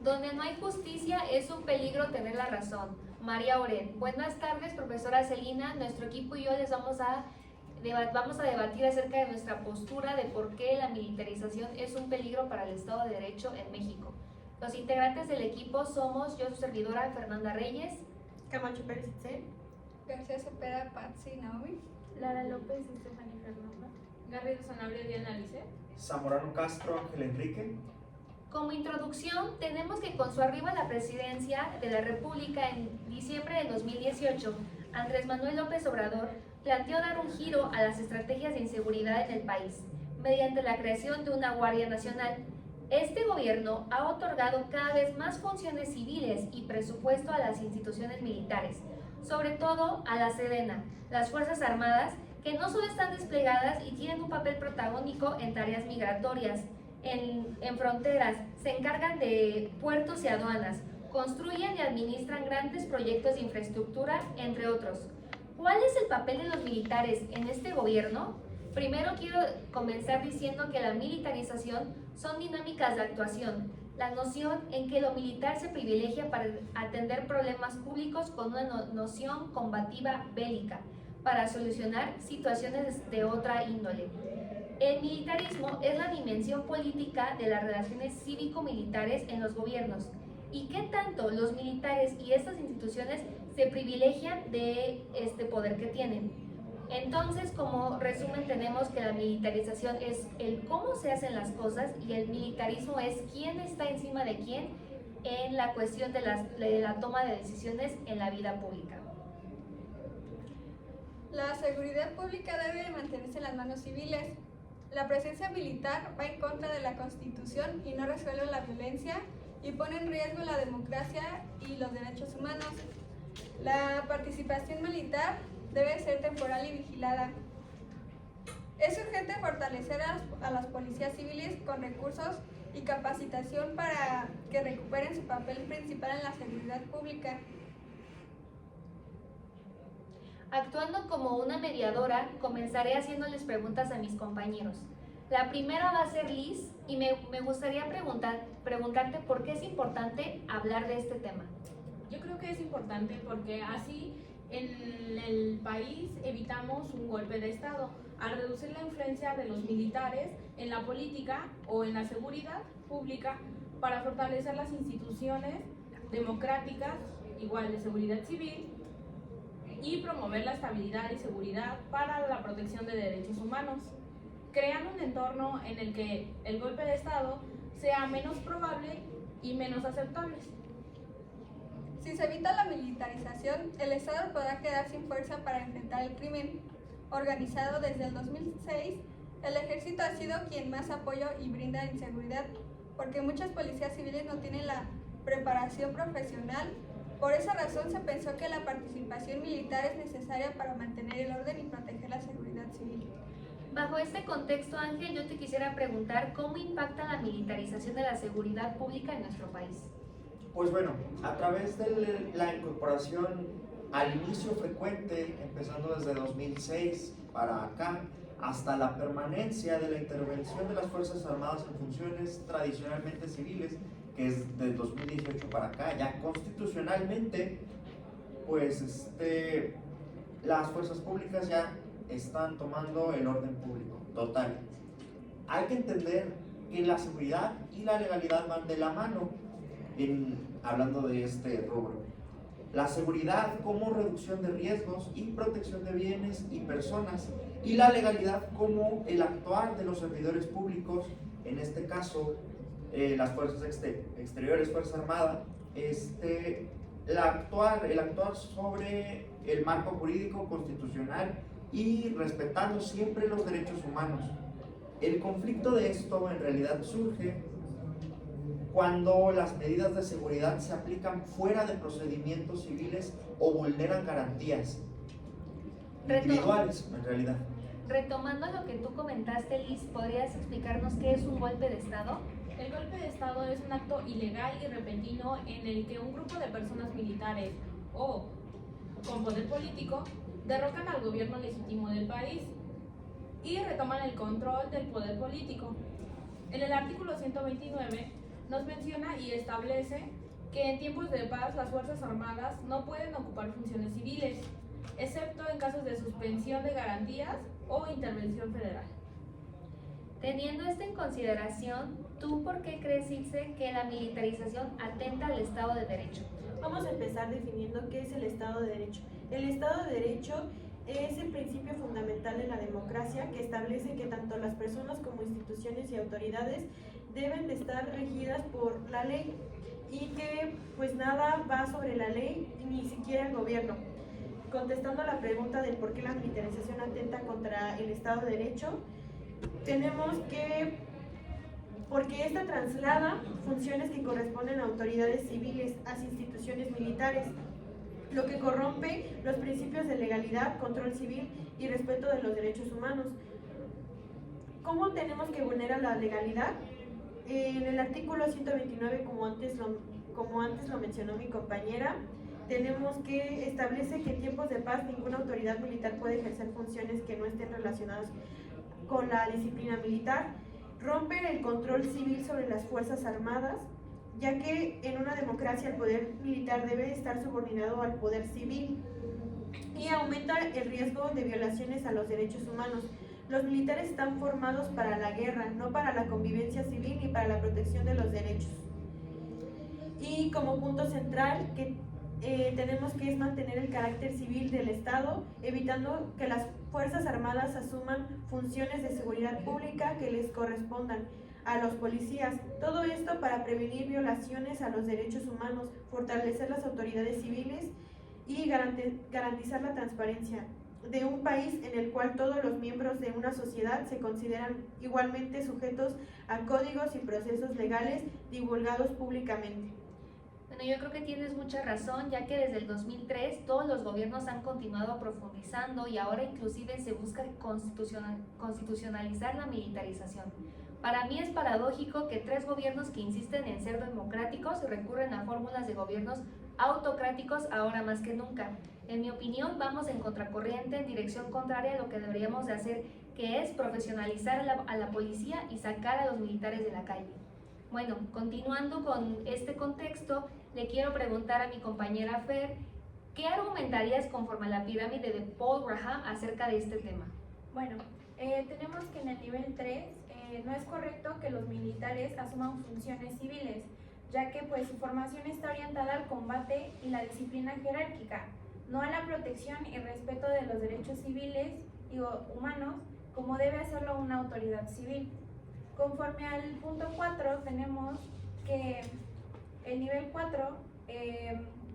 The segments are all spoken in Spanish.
Donde no hay justicia es un peligro tener la razón. María Oren. Buenas tardes, profesora Celina. Nuestro equipo y yo les vamos a debatir acerca de nuestra postura de por qué la militarización es un peligro para el Estado de Derecho en México. Los integrantes del equipo somos yo, su servidora Fernanda Reyes, Camacho Pérez Itzel, García Cepeda, Patsy Naomi, Lara López y Stephanie Fernanda, Garrido Sanabria, Diana Lice, Zamorano Castro, Ángel Enrique. Como introducción, tenemos que con su arribo a la presidencia de la República en diciembre de 2018, Andrés Manuel López Obrador planteó dar un giro a las estrategias de inseguridad en el país, mediante la creación de una Guardia Nacional. Este gobierno ha otorgado cada vez más funciones civiles y presupuesto a las instituciones militares, sobre todo a la Sedena, las Fuerzas Armadas, que no solo están desplegadas y tienen un papel protagónico en tareas migratorias, en fronteras, se encargan de puertos y aduanas, construyen y administran grandes proyectos de infraestructura, entre otros. ¿Cuál es el papel de los militares en este gobierno? Primero quiero comenzar diciendo que la militarización son dinámicas de actuación, la noción en que lo militar se privilegia para atender problemas públicos con una noción combativa bélica, para solucionar situaciones de otra índole. El militarismo es la dimensión política de las relaciones cívico-militares en los gobiernos. ¿Y qué tanto los militares y estas instituciones se privilegian de este poder que tienen? Entonces, como resumen, tenemos que la militarización es el cómo se hacen las cosas y el militarismo es quién está encima de quién en la cuestión de la toma de decisiones en la vida pública. La seguridad pública debe mantenerse en las manos civiles. La presencia militar va en contra de la Constitución y no resuelve la violencia y pone en riesgo la democracia y los derechos humanos. La participación militar debe ser temporal y vigilada. Es urgente fortalecer a las policías civiles con recursos y capacitación para que recuperen su papel principal en la seguridad pública. Actuando como una mediadora, comenzaré haciéndoles preguntas a mis compañeros. La primera va a ser Liz y me gustaría preguntarte por qué es importante hablar de este tema. Yo creo que es importante porque así en el país evitamos un golpe de Estado al reducir la influencia de los militares en la política o en la seguridad pública para fortalecer las instituciones democráticas, igual de seguridad civil, y promover la estabilidad y seguridad para la protección de derechos humanos, creando un entorno en el que el golpe de Estado sea menos probable y menos aceptable. Si se evita la militarización, el Estado podrá quedar sin fuerza para enfrentar el crimen organizado. Desde el 2006, el Ejército ha sido quien más apoyo y brinda en seguridad, porque muchas policías civiles no tienen la preparación profesional. Por esa razón se pensó que la participación militar es necesaria para mantener el orden y proteger la seguridad civil. Bajo este contexto, Ángel, yo te quisiera preguntar cómo impacta la militarización de la seguridad pública en nuestro país. Pues bueno, a través de la incorporación al inicio frecuente, empezando desde 2006 para acá, hasta la permanencia de la intervención de las Fuerzas Armadas en funciones tradicionalmente civiles, que es del 2018 para acá, ya constitucionalmente, pues las fuerzas públicas ya están tomando el orden público, total. Hay que entender que la seguridad y la legalidad van de la mano, hablando de este rubro. La seguridad como reducción de riesgos y protección de bienes y personas, y la legalidad como el actuar de los servidores públicos, en este caso las fuerzas exteriores, Fuerza Armada, el actuar sobre el marco jurídico constitucional y respetando siempre los derechos humanos. El conflicto de esto en realidad surge cuando las medidas de seguridad se aplican fuera de procedimientos civiles o vulneran garantías individuales, en realidad. Retomando lo que tú comentaste, Liz, ¿podrías explicarnos qué es un golpe de Estado? El golpe de Estado es un acto ilegal y repentino en el que un grupo de personas militares o con poder político derrocan al gobierno legítimo del país y retoman el control del poder político. En el artículo 129 nos menciona y establece que en tiempos de paz las Fuerzas Armadas no pueden ocupar funciones civiles, excepto en casos de suspensión de garantías o intervención federal. Teniendo esto en consideración, ¿tú por qué crees, Ilse, que la militarización atenta al Estado de Derecho? Vamos a empezar definiendo qué es el Estado de Derecho. El Estado de Derecho es el principio fundamental de la democracia que establece que tanto las personas como instituciones y autoridades deben de estar regidas por la ley y que pues nada va sobre la ley, ni siquiera el gobierno. Contestando a la pregunta del por qué la militarización atenta contra el Estado de Derecho, tenemos que porque esta traslada funciones que corresponden a autoridades civiles a instituciones militares, lo que corrompe los principios de legalidad, control civil y respeto de los derechos humanos. ¿Cómo tenemos que vulnerar la legalidad? En el artículo 129, como antes lo mencionó mi compañera, tenemos que establece que en tiempos de paz ninguna autoridad militar puede ejercer funciones que no estén relacionadas con la disciplina militar. Rompe el control civil sobre las Fuerzas Armadas, ya que en una democracia el poder militar debe estar subordinado al poder civil, y aumenta el riesgo de violaciones a los derechos humanos. Los militares están formados para la guerra, no para la convivencia civil ni para la protección de los derechos. Y como punto central que tenemos que es mantener el carácter civil del Estado, evitando que las Fuerzas Armadas asuman funciones de seguridad pública que les correspondan a los policías. Todo esto para prevenir violaciones a los derechos humanos, fortalecer las autoridades civiles y garantizar la transparencia de un país en el cual todos los miembros de una sociedad se consideran igualmente sujetos a códigos y procesos legales divulgados públicamente. Bueno, yo creo que tienes mucha razón, ya que desde el 2003 todos los gobiernos han continuado profundizando y ahora inclusive se busca constitucionalizar la militarización. Para mí es paradójico que 3 gobiernos que insisten en ser democráticos recurren a fórmulas de gobiernos autocráticos ahora más que nunca. En mi opinión, vamos en contracorriente, en dirección contraria a lo que deberíamos de hacer, que es profesionalizar a la policía y sacar a los militares de la calle. Bueno, continuando con este contexto, le quiero preguntar a mi compañera Fer, ¿qué argumentarías conforme a la pirámide de Paul Graham acerca de este tema? Bueno, tenemos que en el nivel 3 no es correcto que los militares asuman funciones civiles, ya que pues su formación está orientada al combate y la disciplina jerárquica, no a la protección y respeto de los derechos civiles y humanos, como debe hacerlo una autoridad civil. Conforme al punto 4, tenemos que el nivel 4,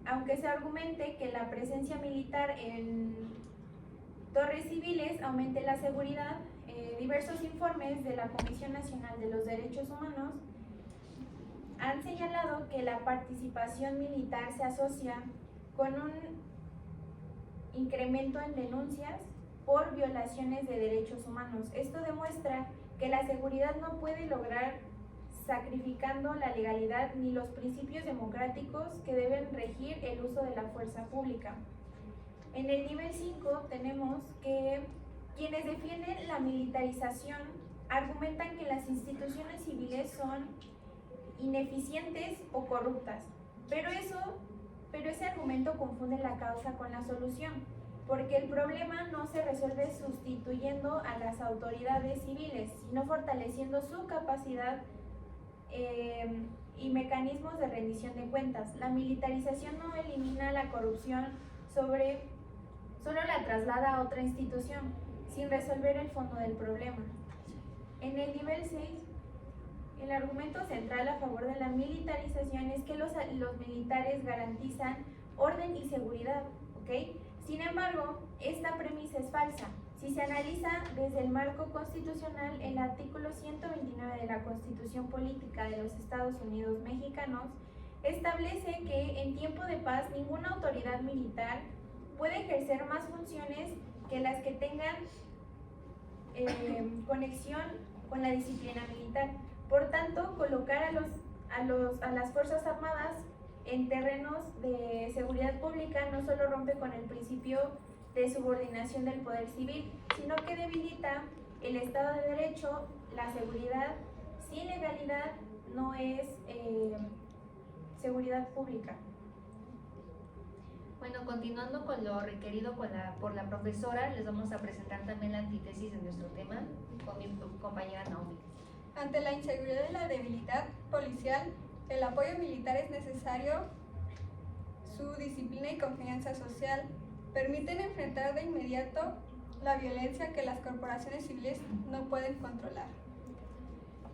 aunque se argumente que la presencia militar en torres civiles aumente la seguridad, diversos informes de la Comisión Nacional de los Derechos Humanos han señalado que la participación militar se asocia con un incremento en denuncias por violaciones de derechos humanos. Esto demuestra que la seguridad no puede lograr sacrificando la legalidad ni los principios democráticos que deben regir el uso de la fuerza pública. En el nivel 5 tenemos que quienes defienden la militarización argumentan que las instituciones civiles son ineficientes o corruptas, pero ese argumento confunde la causa con la solución, porque el problema no se resuelve sustituyendo a las autoridades civiles, sino fortaleciendo su capacidad y mecanismos de rendición de cuentas. La militarización no elimina la corrupción, solo la traslada a otra institución, sin resolver el fondo del problema. En el nivel 6, el argumento central a favor de la militarización es que los militares garantizan orden y seguridad, ¿ok? Sin embargo, esta premisa es falsa. Si se analiza desde el marco constitucional, el artículo 129 de la Constitución Política de los Estados Unidos Mexicanos establece que en tiempo de paz ninguna autoridad militar puede ejercer más funciones que las que tengan conexión con la disciplina militar. Por tanto, colocar a las Fuerzas Armadas en terrenos de seguridad pública no solo rompe con el principio de subordinación del poder civil, sino que debilita el Estado de Derecho, la seguridad sin legalidad, no es seguridad pública. Bueno, continuando con lo requerido por la profesora, les vamos a presentar también la antítesis de nuestro tema con mi compañera Naomi. Ante la inseguridad y la debilidad policial, el apoyo militar es necesario. Su disciplina y confianza social permiten enfrentar de inmediato la violencia que las corporaciones civiles no pueden controlar.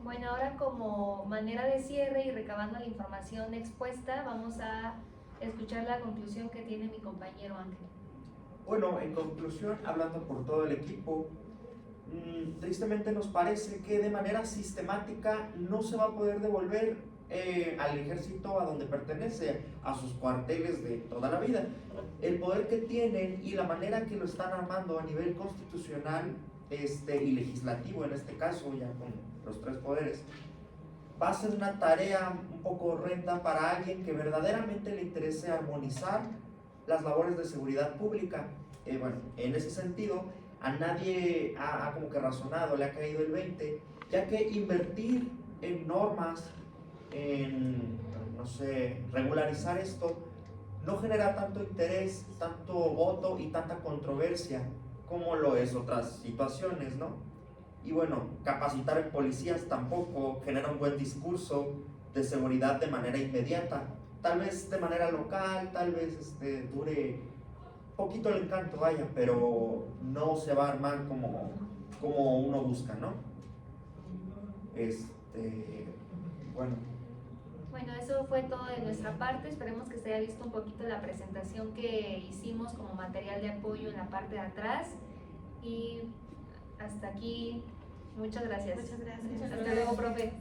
Bueno, ahora como manera de cierre y recabando la información expuesta, vamos a escuchar la conclusión que tiene mi compañero Ángel. Bueno, en conclusión, hablando por todo el equipo, tristemente nos parece que de manera sistemática no se va a poder devolver al ejército a donde pertenece, a sus cuarteles de toda la vida. El poder que tienen y la manera que lo están armando a nivel constitucional y legislativo, en este caso, ya con los 3 poderes, va a ser una tarea un poco horrenda para alguien que verdaderamente le interese armonizar las labores de seguridad pública. Bueno, en ese sentido, a nadie ha como que razonado, le ha caído el 20, ya que invertir en normas, en, no sé, regularizar esto, no genera tanto interés, tanto voto y tanta controversia como lo es otras situaciones, ¿no? Y bueno, capacitar en policías tampoco genera un buen discurso de seguridad de manera inmediata. Tal vez de manera local, tal vez dure poquito el encanto, vaya, pero no se va a armar como uno busca, ¿no? Bueno. Bueno, eso fue todo de nuestra parte. Esperemos que se haya visto un poquito la presentación que hicimos como material de apoyo en la parte de atrás. Y hasta aquí, muchas gracias. Muchas gracias. Hasta luego, profe.